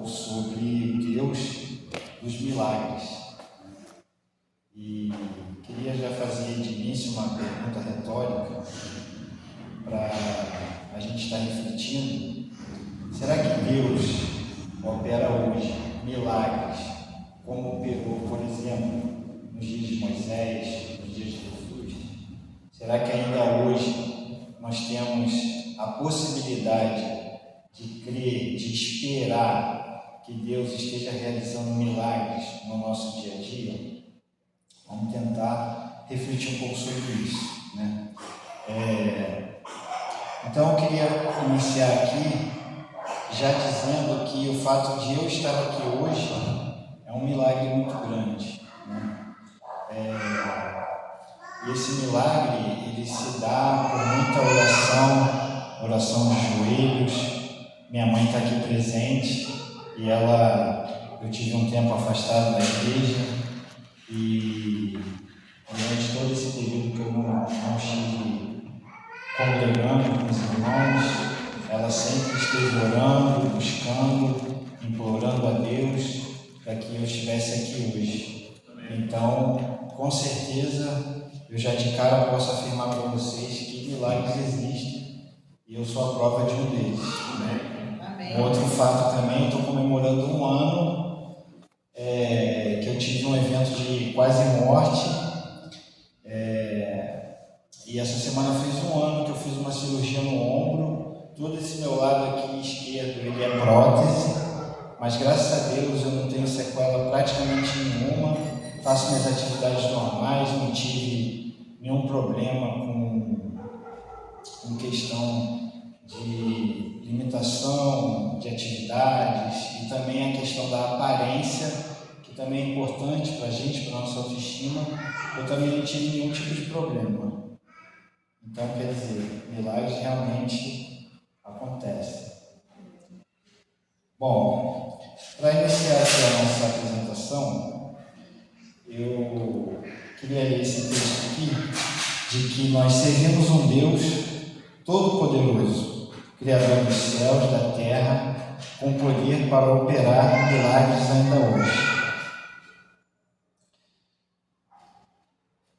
pouco sobre o Deus dos milagres. E queria já fazer de início uma pergunta retórica para a gente estar refletindo. Será que Deus opera hoje milagres como operou, por exemplo, nos dias de Moisés, nos dias de Jesus? Será que ainda hoje nós temos a possibilidade de crer, de esperar que Deus esteja realizando milagres no nosso dia a dia? Vamos tentar refletir um pouco sobre isso, né? Então eu queria iniciar aqui já dizendo que o fato de eu estar aqui hoje é um milagre muito grande, né? E esse milagre, ele se dá por muita oração de joelhos. Minha mãe está aqui presente e eu tive um tempo afastado da igreja e durante todo esse período que eu não estive congregando com os irmãos, ela sempre esteve orando, buscando, implorando a Deus para que eu estivesse aqui hoje. Então, com certeza, eu já de cara posso afirmar para vocês que milagres existem e eu sou a prova de um deles, né? Um outro fato também, eu estou comemorando um ano que eu tive um evento de quase morte, e essa semana fez um ano que eu fiz uma cirurgia no ombro. Todo esse meu lado aqui esquerdo ele é prótese, mas graças a Deus eu não tenho sequela praticamente nenhuma, faço minhas atividades normais, não tive nenhum problema com questão de limitação de atividades e também a questão da aparência, que também é importante para a gente, para a nossa autoestima. Eu também não tive nenhum tipo de problema. Então, quer dizer, milagres realmente acontecem. Bom, para iniciar aqui a nossa apresentação, eu queria ler esse texto aqui, de que nós servimos um Deus Todo-Poderoso, Criador dos céus, da terra, com poder para operar milagres ainda hoje.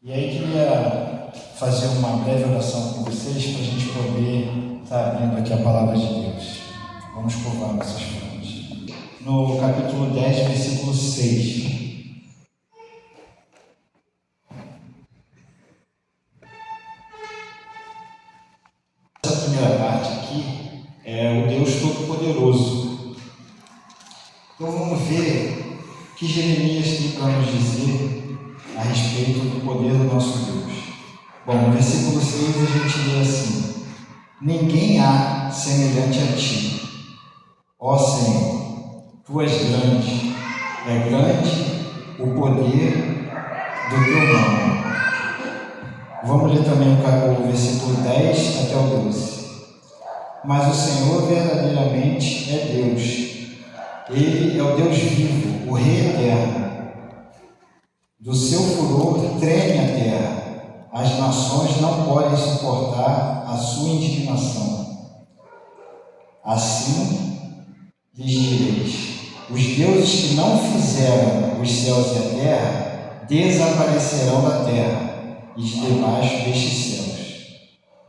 E aí queria fazer uma breve oração com vocês para a gente poder estar abrindo aqui a palavra de Deus. Vamos curvar nossas frontes. No capítulo 10, versículo 6. Essa primeira parte aqui é o Deus Todo-Poderoso. Então vamos ver o que Jeremias tem para nos dizer a respeito do poder do nosso Deus. Bom, no versículo 6 a gente lê assim: ninguém há semelhante a ti, ó Senhor, tu és grande, é grande o poder do teu nome. Vamos ler também o versículo 10 até o 12. Mas o Senhor verdadeiramente é Deus. Ele é o Deus vivo, o Rei eterno. Do seu furor treme a terra. As nações não podem suportar a sua indignação. Assim lhes direis: os deuses que não fizeram os céus e a terra desaparecerão da terra e de debaixo destes céus.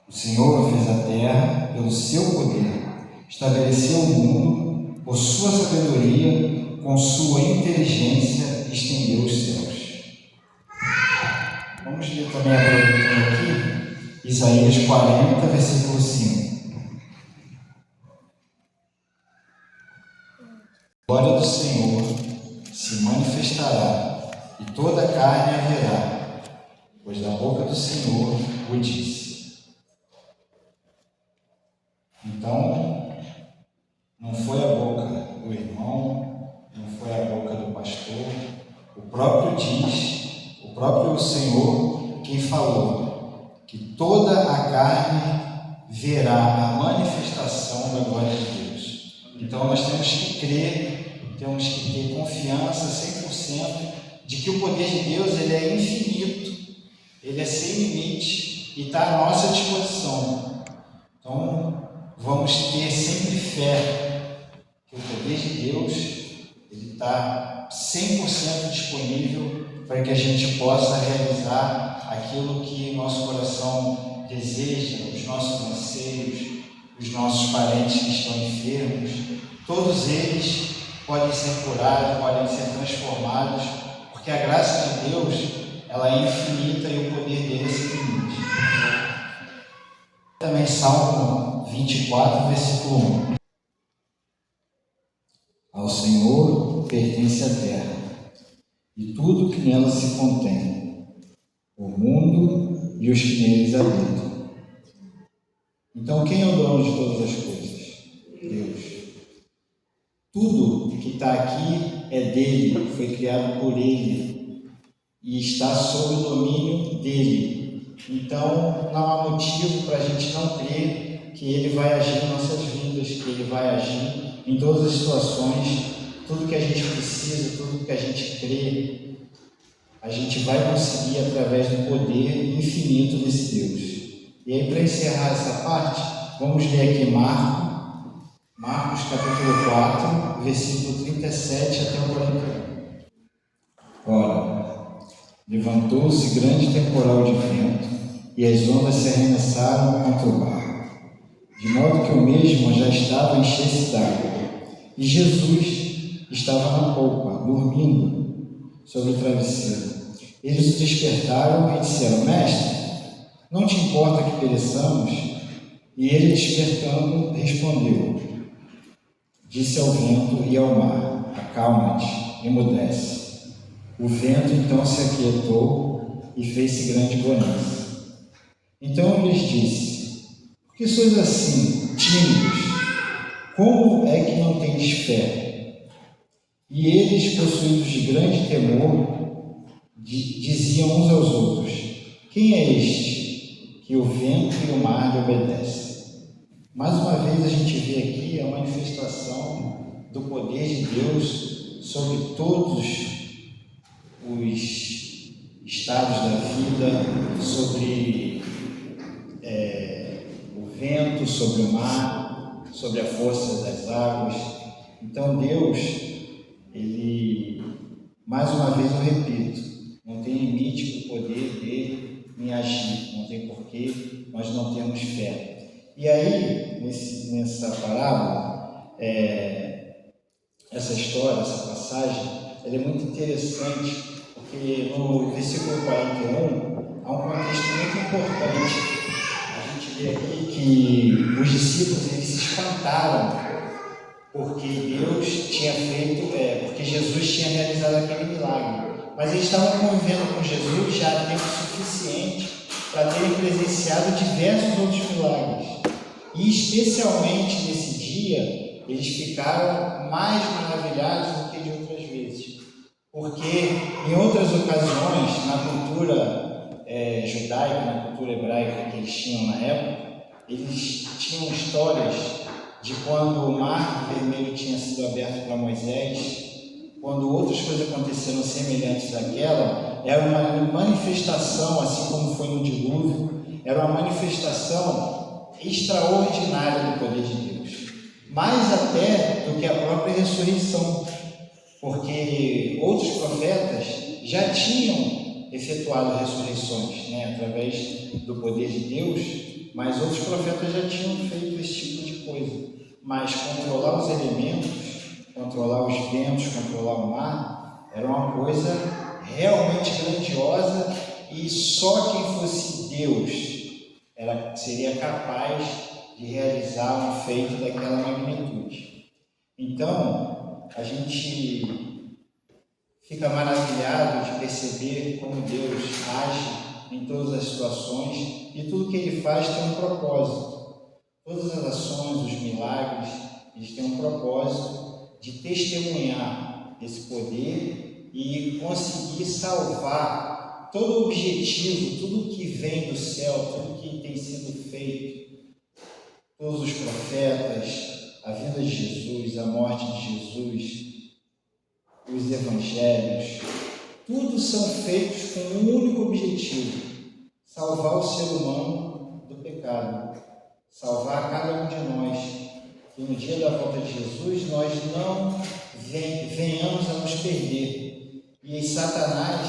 O Senhor fez a terra pelo seu poder, estabeleceu o mundo por sua sabedoria, com sua inteligência estendeu os céus. Vamos ler também aproveitando aqui Isaías 40, versículo 5. A glória do Senhor se manifestará e toda a carne a verá, pois da boca do Senhor o disse. Então, não foi a boca do irmão, não foi a boca do pastor, o próprio Senhor quem falou que toda a carne verá a manifestação da glória de Deus. Então nós temos que crer, temos que ter confiança 100% de que o poder de Deus ele é infinito, ele é sem limite e está à nossa disposição. Então vamos ter sempre fé que o poder de Deus, Ele está 100% disponível para que a gente possa realizar aquilo que nosso coração deseja, os nossos anseios, os nossos parentes que estão enfermos. Todos eles podem ser curados, podem ser transformados, porque a graça de Deus, ela é infinita e o poder dele é sem limite. Também Salmo 24, versículo 1. Ao Senhor pertence a terra e tudo que nela se contém, o mundo e os que neles habitam. Então, quem é o dono de todas as coisas? Deus. Tudo que está aqui é dele, foi criado por ele e está sob o domínio dele. Então, não há motivo para a gente não crer que ele vai agir em nossas vidas, que ele vai agir em todas as situações. Tudo que a gente precisa, tudo que a gente crê, a gente vai conseguir através do poder infinito desse Deus. E aí, para encerrar essa parte, vamos ler aqui Marcos capítulo 4, versículo 37 até o 41. Ora, levantou-se grande temporal de vento, e as ondas se arremessaram contra o barco, de modo que o mesmo já estava a encher-se d'água. E Jesus estava na polpa, dormindo sobre o travesseiro. Eles o despertaram e disseram: Mestre, não te importa que pereçamos? E ele, despertando, respondeu, disse ao vento e ao mar: acalma-te, emudece. O vento então se aquietou e fez-se grande bonança. Então ele lhes disse: por que sois assim, tímidos? Como é que não tendes fé? E eles, possuídos de grande temor, diziam uns aos outros: quem é este que o vento e o mar lhe obedecem? Mais uma vez a gente vê aqui a manifestação do poder de Deus sobre todos os estados da vida, sobre o vento, sobre o mar, sobre a força das águas. Então Deus, Ele, mais uma vez eu repito, não tem limite para o poder dele em agir, não tem porquê nós não termos fé. E aí, nessa parábola, essa história, essa passagem, ela é muito interessante, porque no versículo 41 há um contexto muito importante. A gente vê aqui que os discípulos eles se espantaram porque Deus tinha feito, porque Jesus tinha realizado aquele milagre. Mas eles estavam convivendo com Jesus já há tempo suficiente para terem presenciado diversos outros milagres. E especialmente nesse dia, eles ficaram mais maravilhados do que de outras vezes. Porque em outras ocasiões, na cultura judaica, na cultura hebraica que eles tinham na época, eles tinham histórias de quando o mar vermelho tinha sido aberto para Moisés, quando outras coisas aconteceram semelhantes àquela, era uma manifestação, assim como foi no dilúvio, era uma manifestação extraordinária do poder de Deus, mais até do que a própria ressurreição, porque outros profetas já tinham efetuado ressurreições, através do poder de Deus, mas outros profetas já tinham feito esse tipo de coisa. Mas controlar os elementos, controlar os ventos, controlar o mar, era uma coisa realmente grandiosa e só quem fosse Deus seria capaz de realizar um feito daquela magnitude. Então, a gente fica maravilhado de perceber como Deus age em todas as situações e tudo que Ele faz tem um propósito. Todas as ações, os milagres, eles têm um propósito de testemunhar esse poder e conseguir salvar todo o objetivo, tudo que vem do céu, tudo que tem sido feito, todos os profetas, a vida de Jesus, a morte de Jesus, os evangelhos, tudo são feitos com um único objetivo: salvar o ser humano do pecado, salvar cada um de nós. que no dia da volta de Jesus nós não venhamos a nos perder. E Satanás,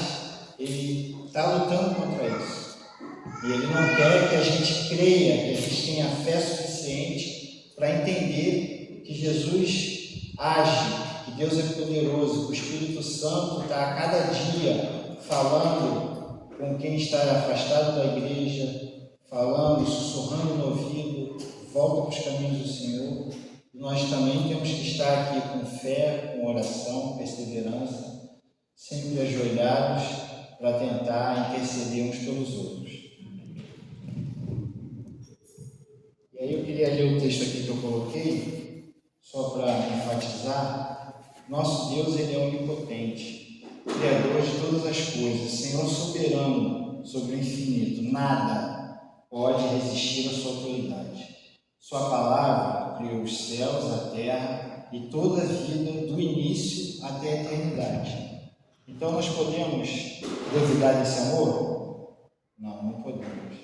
ele está lutando contra isso. E ele não quer que a gente creia, que a gente tenha fé suficiente para entender que Jesus age, que Deus é poderoso, que o Espírito Santo está a cada dia falando com quem está afastado da igreja, falando, sussurrando no ouvido, volta para os caminhos do Senhor. E nós também temos que estar aqui com fé, com oração, perseverança, sempre ajoelhados para tentar interceder uns pelos outros. E aí eu queria ler o texto aqui que eu coloquei, só para enfatizar. Nosso Deus, ele é onipotente, Criador de todas as coisas, Senhor soberano sobre o infinito. Nada pode resistir à sua autoridade. Sua palavra criou os céus, a terra e toda a vida, do início até a eternidade. Então nós podemos duvidar desse amor? Não, não podemos.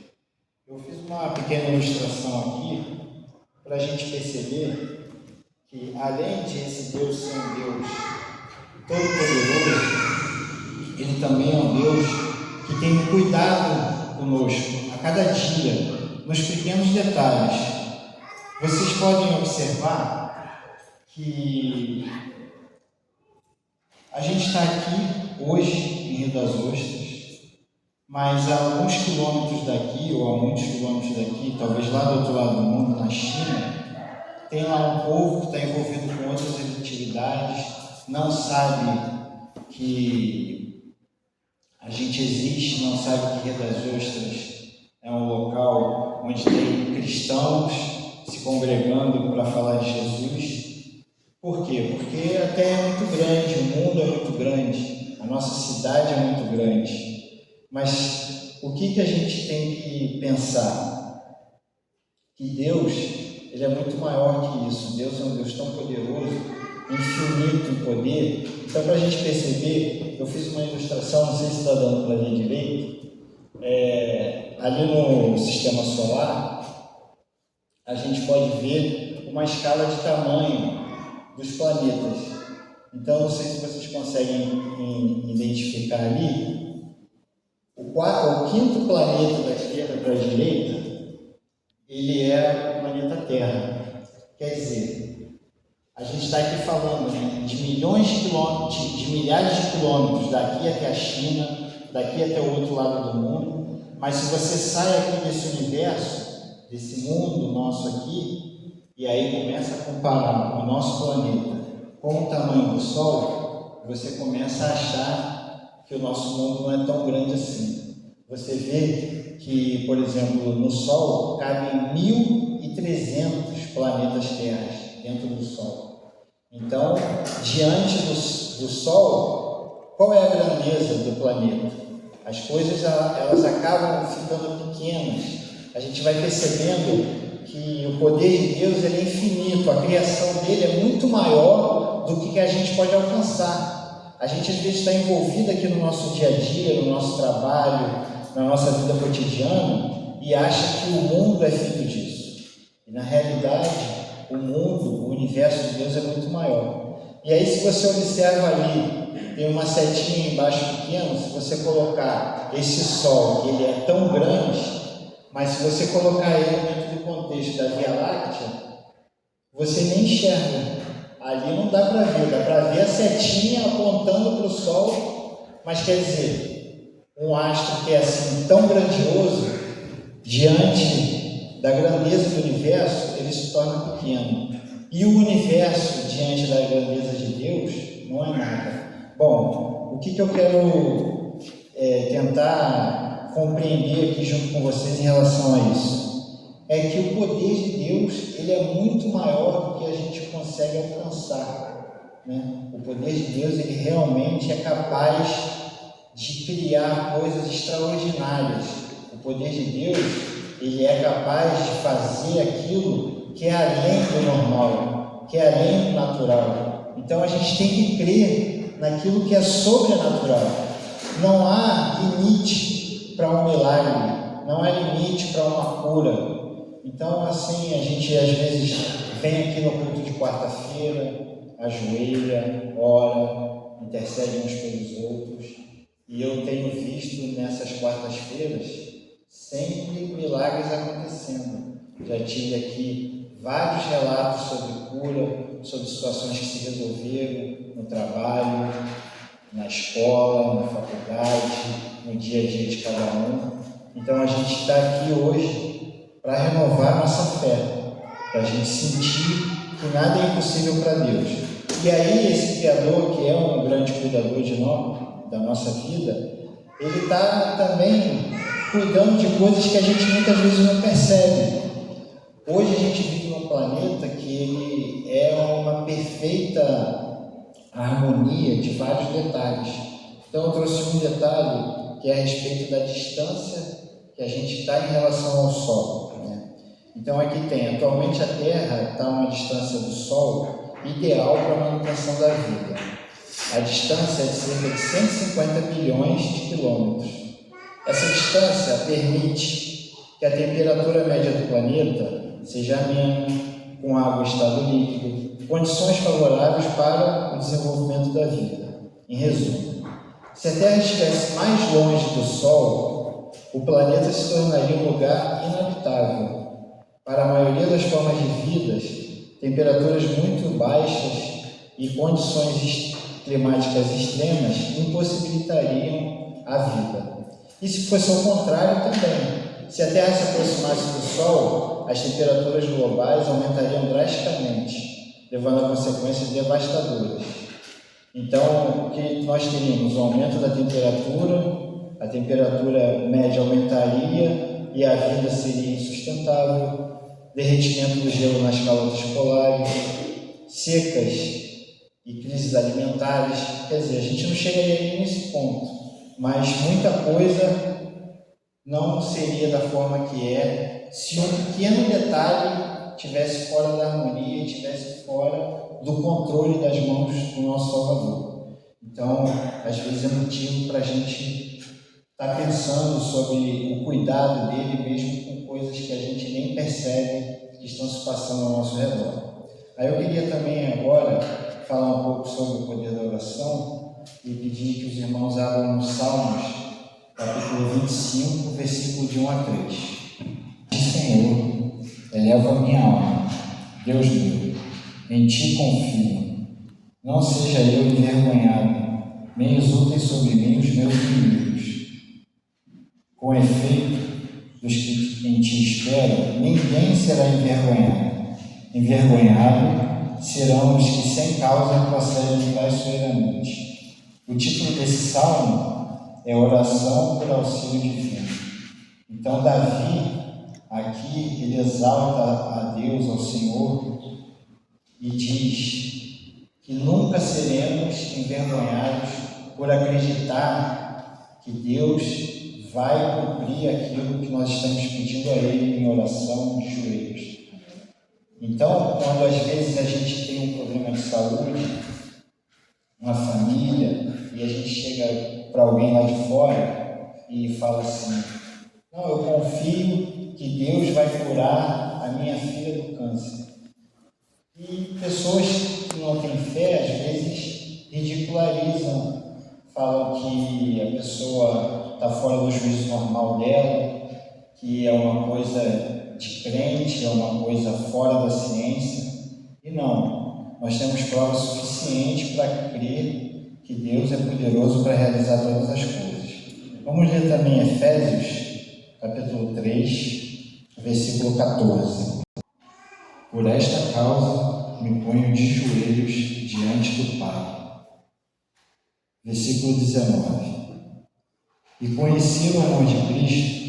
Eu fiz uma pequena ilustração aqui para a gente perceber que, além de esse Deus ser um Deus todo-poderoso, ele também é um Deus que tem cuidado conosco a cada dia, nos pequenos detalhes. Vocês podem observar que a gente está aqui hoje em Rio das Ostras, mas a alguns quilômetros daqui, ou a muitos quilômetros daqui, talvez lá do outro lado do mundo, na China, tem lá um povo que está envolvido com outras atividades, não sabe que a gente existe, não sabe que Rio das Ostras é um local onde tem cristãos se congregando para falar de Jesus. Por quê? Porque a Terra é muito grande, o mundo é muito grande, a nossa cidade é muito grande. Mas o que a gente tem que pensar? Que Deus, ele é muito maior que isso. Deus é um Deus tão poderoso, infinito em poder. Então, para a gente perceber, eu fiz uma ilustração, não sei se está dando para ver direito. Ali no sistema solar, a gente pode ver uma escala de tamanho dos planetas. Então, não sei se vocês conseguem identificar ali. O quinto planeta da esquerda para a direita, ele é o planeta Terra. Quer dizer, a gente está aqui falando, né, de milhões de quilômetros, de milhares de quilômetros daqui até a China, daqui até o outro lado do mundo. Mas se você sai aqui desse universo, desse mundo nosso aqui, e aí começa a comparar o nosso planeta com o tamanho do Sol, você começa a achar que o nosso mundo não é tão grande assim. Você vê que, por exemplo, no Sol cabem 1.300 planetas terras dentro do Sol. Então, diante do Sol, qual é a grandeza do planeta? As coisas elas acabam ficando pequenas. A gente vai percebendo que o poder de Deus ele é infinito, a criação dele é muito maior do que a gente pode alcançar. A gente às vezes está envolvido aqui no nosso dia a dia, no nosso trabalho, na nossa vida cotidiana e acha que o mundo é feito disso. E na realidade, o mundo, o universo de Deus é muito maior. E aí, se você observa ali, tem uma setinha embaixo pequena, se você colocar esse Sol, que ele é tão grande, mas se você colocar ele dentro do contexto da Via Láctea, você nem enxerga. Ali não dá para ver a setinha apontando para o Sol, mas quer dizer, um astro que é assim tão grandioso, diante da grandeza do universo, ele se torna pequeno. E o universo, diante da grandeza de Deus, não é nada. Bom, o que eu quero tentar compreender aqui junto com vocês em relação a isso? É que o poder de Deus ele é muito maior do que a gente consegue alcançar, né? O poder de Deus ele realmente é capaz de criar coisas extraordinárias. O poder de Deus ele é capaz de fazer aquilo que é além do normal, que é além do natural. Então a gente tem que crer naquilo que é sobrenatural. Não há limite para um milagre, não há limite para uma cura. Então, assim, a gente às vezes vem aqui no culto de quarta-feira, ajoelha, ora, intercede uns pelos outros. E eu tenho visto nessas quartas-feiras sempre milagres acontecendo. Já tive aqui vários relatos sobre cura, sobre situações que se resolveram no trabalho, na escola, na faculdade, no dia a dia de cada um. Então a gente está aqui hoje para renovar nossa fé, para a gente sentir que nada é impossível para Deus. E aí esse Criador, que é um grande cuidador de nós, da nossa vida, ele está também cuidando de coisas que a gente muitas vezes não percebe. Hoje a gente vive num planeta que ele é uma perfeita harmonia de vários detalhes. Então eu trouxe um detalhe que é a respeito da distância que a gente está em relação ao Sol, né? Então aqui tem, atualmente a Terra está a uma distância do Sol ideal para a manutenção da vida. A distância é de cerca de 150 bilhões de quilômetros. Essa distância permite que a temperatura média do planeta seja amena, com água em estado líquido, condições favoráveis para o desenvolvimento da vida. Em resumo, se a Terra estivesse mais longe do Sol, o planeta se tornaria um lugar inabitável. Para a maioria das formas de vida, temperaturas muito baixas e condições climáticas extremas impossibilitariam a vida. E se fosse ao contrário também, se a Terra se aproximasse do Sol, as temperaturas globais aumentariam drasticamente, levando a consequências devastadoras. Então, o que nós teríamos? O aumento da temperatura, a temperatura média aumentaria e a vida seria insustentável, derretimento do gelo nas calotas polares, secas e crises alimentares. Quer dizer, a gente não chegaria nesse ponto, mas muita coisa não seria da forma que é se um pequeno detalhe estivesse fora da harmonia e estivesse fora do controle das mãos do nosso Salvador. Então, às vezes é motivo para a gente estar pensando sobre o cuidado dele, mesmo com coisas que a gente nem percebe que estão se passando ao nosso redor. Aí eu queria também agora falar um pouco sobre o poder da oração e pedir que os irmãos abram nos Salmos, capítulo 25, versículo de 1 a 3. Senhor, eleva a minha alma, Deus meu, em ti confio. Não seja eu envergonhado, nem exultem sobre mim os meus inimigos. Com efeito, dos que em ti esperam, ninguém será envergonhado. Envergonhado serão os que sem causa procedem traiçoeiramente. O título desse salmo é Oração por Auxílio Divino. Então Davi, aqui, ele exalta a Deus, ao Senhor, e diz que nunca seremos envergonhados por acreditar que Deus vai cumprir aquilo que nós estamos pedindo a Ele em oração, de joelhos. Então, quando às vezes a gente tem um problema de saúde, uma família, e a gente chega para alguém lá de fora e fala assim: não, eu confio que Deus vai curar a minha filha do câncer. E pessoas que não têm fé, às vezes, ridicularizam, falam que a pessoa está fora do juízo normal dela, que é uma coisa de crente, é uma coisa fora da ciência. E não, nós temos prova suficiente para crer que Deus é poderoso para realizar todas as coisas. Vamos ler também Efésios, capítulo 3, versículo 14. Por esta causa me ponho de joelhos diante do Pai. Versículo 19. E conheci o amor de Cristo,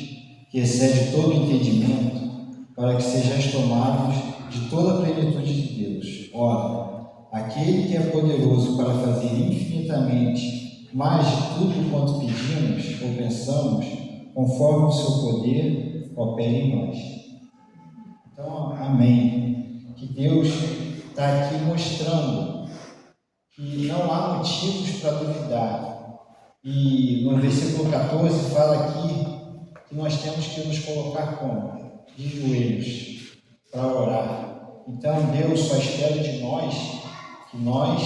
que excede todo entendimento, para que sejais tomados de toda a plenitude de Deus. Ora, aquele que é poderoso para fazer infinitamente mais de tudo quanto pedimos ou pensamos, conforme o seu poder opera em nós. Então, amém. Que Deus está aqui mostrando que não há motivos para duvidar. E no versículo 14 fala aqui que nós temos que nos colocar como? De joelhos, para orar. Então Deus só espera de nós que nós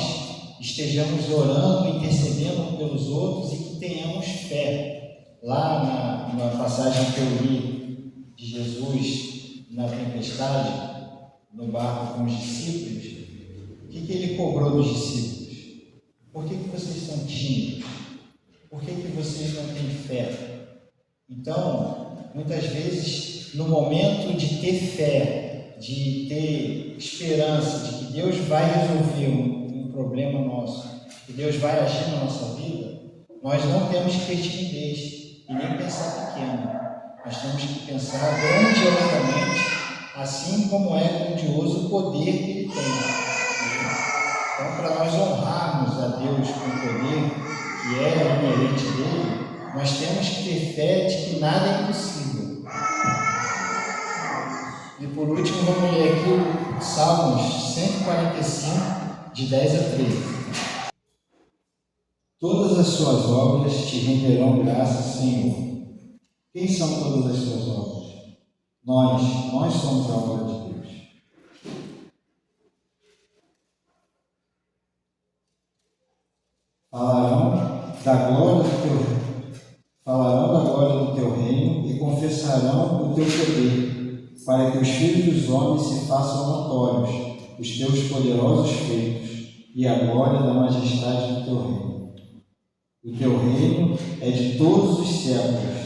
estejamos orando, intercedendo pelos outros e que tenhamos fé. Lá na passagem que eu li de Jesus na tempestade, no barco com os discípulos, o que ele cobrou dos discípulos? Por que vocês são tímidos? Por que vocês não têm fé? Então, muitas vezes, no momento de ter fé, de ter esperança de que Deus vai resolver um problema nosso, que Deus vai agir na nossa vida, nós não temos que ter timidez e nem pensar pequeno. Nós temos que pensar grandiosamente, assim como é grandioso o poder que Ele tem. Então, para nós honrarmos a Deus com o poder que é inerente dele, nós temos que ter fé de que nada é impossível. E por último, vamos ler aqui o Salmos 145, de 10 a 13. Todas as suas obras te renderão graças, Senhor. Quem são todas as suas obras? Nós somos a obra de Deus. Falarão da glória do teu reino e confessarão o teu poder, para que os filhos dos homens se façam notórios, os teus poderosos feitos e a glória da majestade do teu reino. O teu reino é de todos os séculos.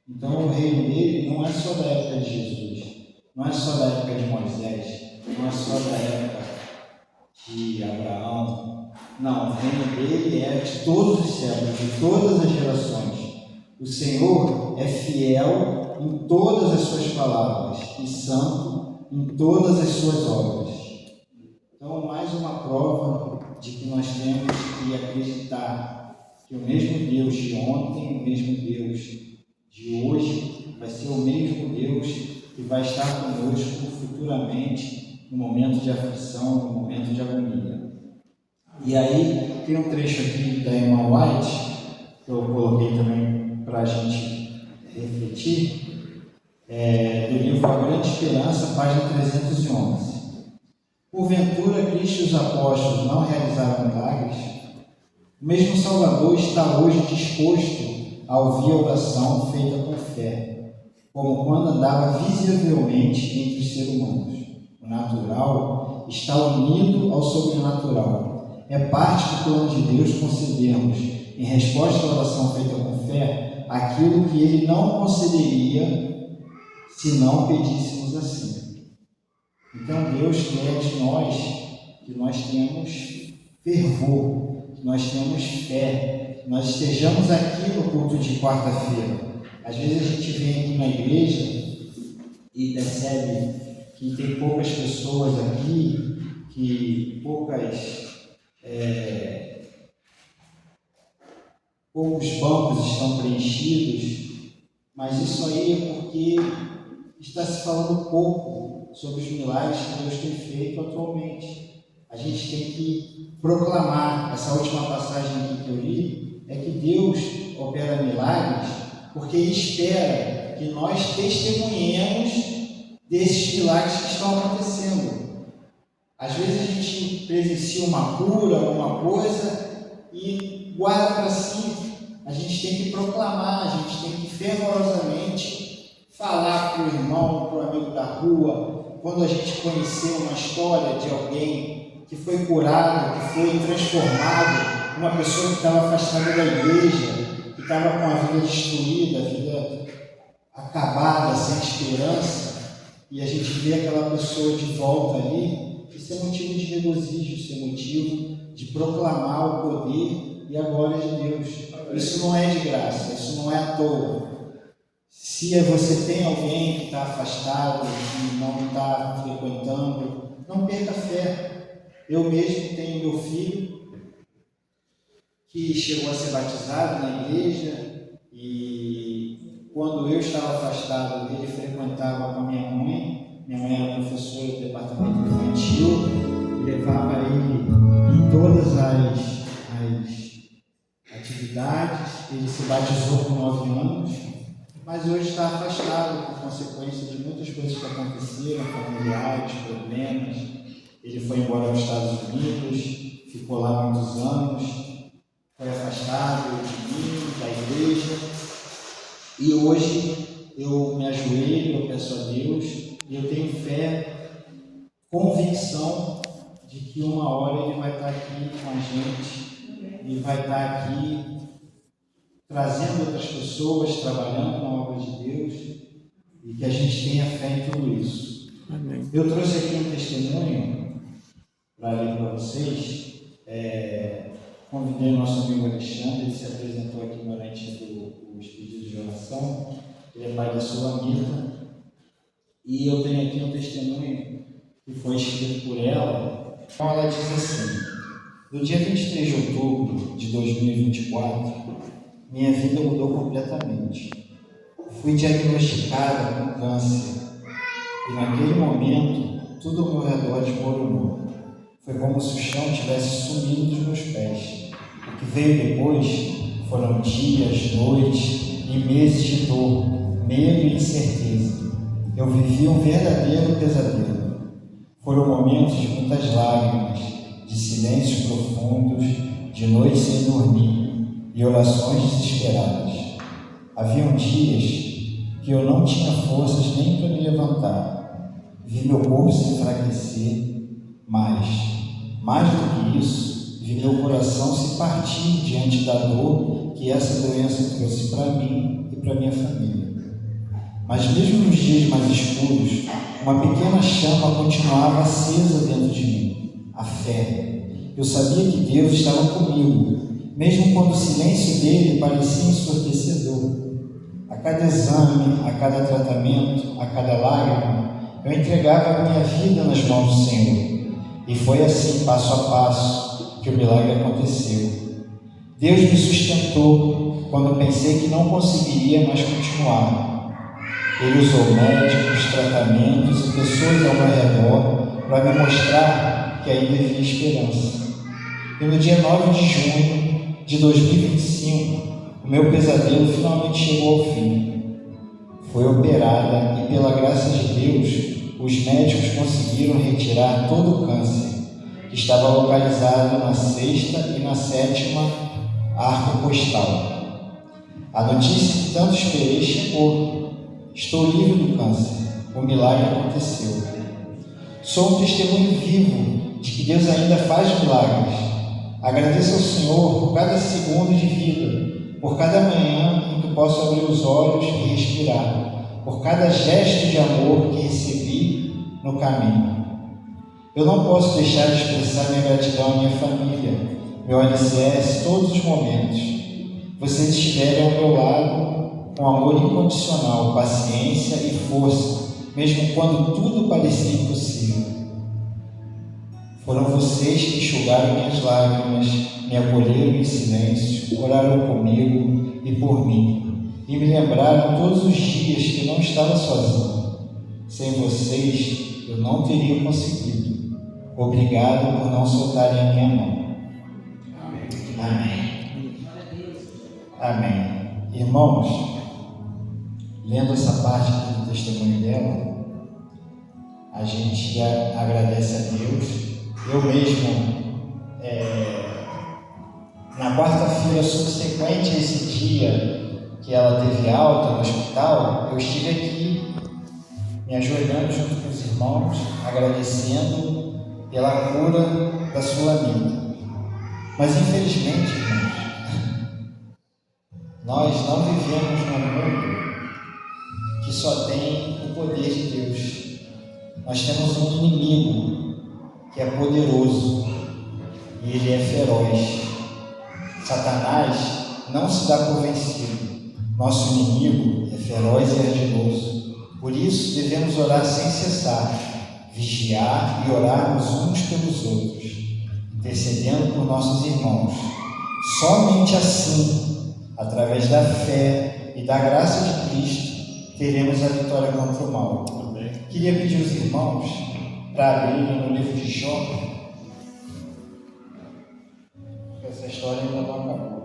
Então o reino dele não é só da época de Jesus, não é só da época de Moisés, não é só da época de Abraão. Não, o reino dele é de todos os séculos, de todas as gerações. O Senhor é fiel em todas as suas palavras e santo em todas as suas obras. Então, mais uma prova de que nós temos que acreditar que o mesmo Deus de ontem, o mesmo Deus de hoje, vai ser o mesmo Deus que vai estar conosco futuramente no momento de aflição, no momento de agonia. E aí, tem um trecho aqui da Emma White, que eu coloquei também para a gente refletir, do livro A Grande Esperança, página 311. Porventura, Cristo e os apóstolos não realizaram milagres? O mesmo Salvador está hoje disposto a ouvir a oração feita com fé, como quando andava visivelmente entre os seres humanos. O natural está unido ao sobrenatural. É parte do plano de Deus concedermos, em resposta à oração feita com fé, aquilo que Ele não concederia se não pedíssemos assim. Então Deus quer de nós que nós tenhamos fervor, que nós tenhamos fé, que nós estejamos aqui no culto de quarta-feira. Às vezes a gente vem aqui na igreja e percebe que tem poucas pessoas aqui, que poucos bancos estão preenchidos, mas isso aí é porque está se falando pouco sobre os milagres que Deus tem feito atualmente. A gente tem que proclamar. Essa última passagem aqui que eu li é que Deus opera milagres porque Ele espera que nós testemunhemos desses milagres que estão acontecendo. Às vezes a gente presencia uma cura, alguma coisa e guarda para si. A gente tem que proclamar, a gente tem que fervorosamente falar para o irmão, para o amigo da rua, quando a gente conhecer uma história de alguém que foi curado, que foi transformado, uma pessoa que estava afastada da igreja, que estava com a vida destruída, a vida acabada, sem esperança, e a gente vê aquela pessoa de volta ali. Isso é motivo de regozijo, isso é motivo de proclamar o poder e a glória de Deus. Isso não é de graça, isso não é à toa. Se você tem alguém que está afastado, que não está frequentando, não perca a fé. Eu mesmo tenho meu filho que chegou a ser batizado na igreja e quando eu estava afastado, ele frequentava com a minha mãe. Minha mãe era professora do departamento infantil, levava ele em todas as atividades. Ele se batizou com 9 anos, mas hoje está afastado por consequência de muitas coisas que aconteceram, familiares, problemas. Ele foi embora aos Estados Unidos, ficou lá muitos anos, foi afastado de mim, da igreja, e hoje eu me ajoelho, eu peço a Deus, e eu tenho fé, convicção de que uma hora ele vai estar aqui com a gente, ele vai estar aqui trazendo outras pessoas, trabalhando na obra de Deus, e que a gente tenha fé em tudo isso. Amém. Eu trouxe aqui um testemunho para ler para vocês. Convidei o nosso amigo Alexandre, ele se apresentou aqui durante os pedidos de oração. Ele é pai da Sulamita, e eu tenho aqui um testemunho que foi escrito por ela. Então ela diz assim: no dia 23 de outubro de 2024, minha vida mudou completamente. Fui diagnosticada com câncer, e naquele momento tudo ao meu redor desmoronou. Foi como se o chão tivesse sumido dos meus pés. O que veio depois foram dias, noites e meses de dor, medo e incerteza. Eu vivi um verdadeiro pesadelo. Foram momentos de muitas lágrimas, de silêncios profundos, de noites sem dormir e orações desesperadas. Haviam dias que eu não tinha forças nem para me levantar. Vi meu corpo se enfraquecer, mas, mais do que isso, vi meu coração se partir diante da dor que essa doença trouxe para mim e para minha família. Mas mesmo nos dias mais escuros, uma pequena chama continuava acesa dentro de mim, a fé. Eu sabia que Deus estava comigo, mesmo quando o silêncio dele parecia ensurdecedor. A cada exame, a cada tratamento, a cada lágrima, eu entregava a minha vida nas mãos do Senhor. E foi assim, passo a passo, que o milagre aconteceu. Deus me sustentou quando pensei que não conseguiria mais continuar. Ele usou médicos, tratamentos e pessoas ao meu redor para me mostrar que ainda havia esperança. E no dia 9 de junho de 2025, o meu pesadelo finalmente chegou ao fim. Foi operada e, pela graça de Deus, os médicos conseguiram retirar todo o câncer, que estava localizado na 6ª e na 7ª arco costal. A notícia que tanto esperei chegou. Estou livre do câncer. O milagre aconteceu. Sou um testemunho vivo de que Deus ainda faz milagres. Agradeço ao Senhor por cada segundo de vida, por cada manhã em que posso abrir os olhos e respirar, por cada gesto de amor que recebi no caminho. Eu não posso deixar de expressar minha gratidão à minha família, meu alicerce, todos os momentos. Vocês estiverem ao meu lado com amor incondicional, paciência e força, mesmo quando tudo parecia impossível. Foram vocês que enxugaram minhas lágrimas, me acolheram em silêncio, oraram comigo e por mim, e me lembraram todos os dias que eu não estava sozinho. Sem vocês, eu não teria conseguido. Obrigado por não soltarem a minha mão. Amém. Amém. Irmãos, lendo essa parte aqui do testemunho dela, a gente agradece a Deus. Eu mesmo, na quarta-feira subsequente a esse dia que ela teve alta no hospital, eu estive aqui me ajoelhando junto com os irmãos, agradecendo pela cura da Sulamita. Mas infelizmente, irmãos, nós não vivemos num mundo que só tem o poder de Deus. Nós temos um inimigo que é poderoso e ele é feroz. Satanás não se dá por vencido. Nosso inimigo é feroz e ardiloso. Por isso devemos orar sem cessar, vigiar e orarmos uns pelos outros, intercedendo por nossos irmãos. Somente assim, através da fé e da graça de Cristo, teremos a vitória contra o mal. Queria pedir aos irmãos para abrirem no livro de Jó. Essa história ainda não acabou.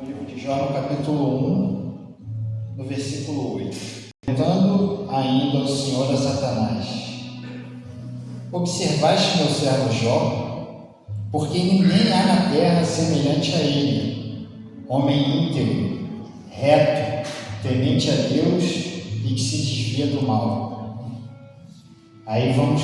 No livro de Jó, no capítulo 1, no versículo 8. Perguntando ainda ao Senhor a Satanás: observaste meu servo Jó? Porque ninguém há na terra semelhante a ele, homem íntegro, reto, temente a Deus e que se desvia do mal. Aí vamos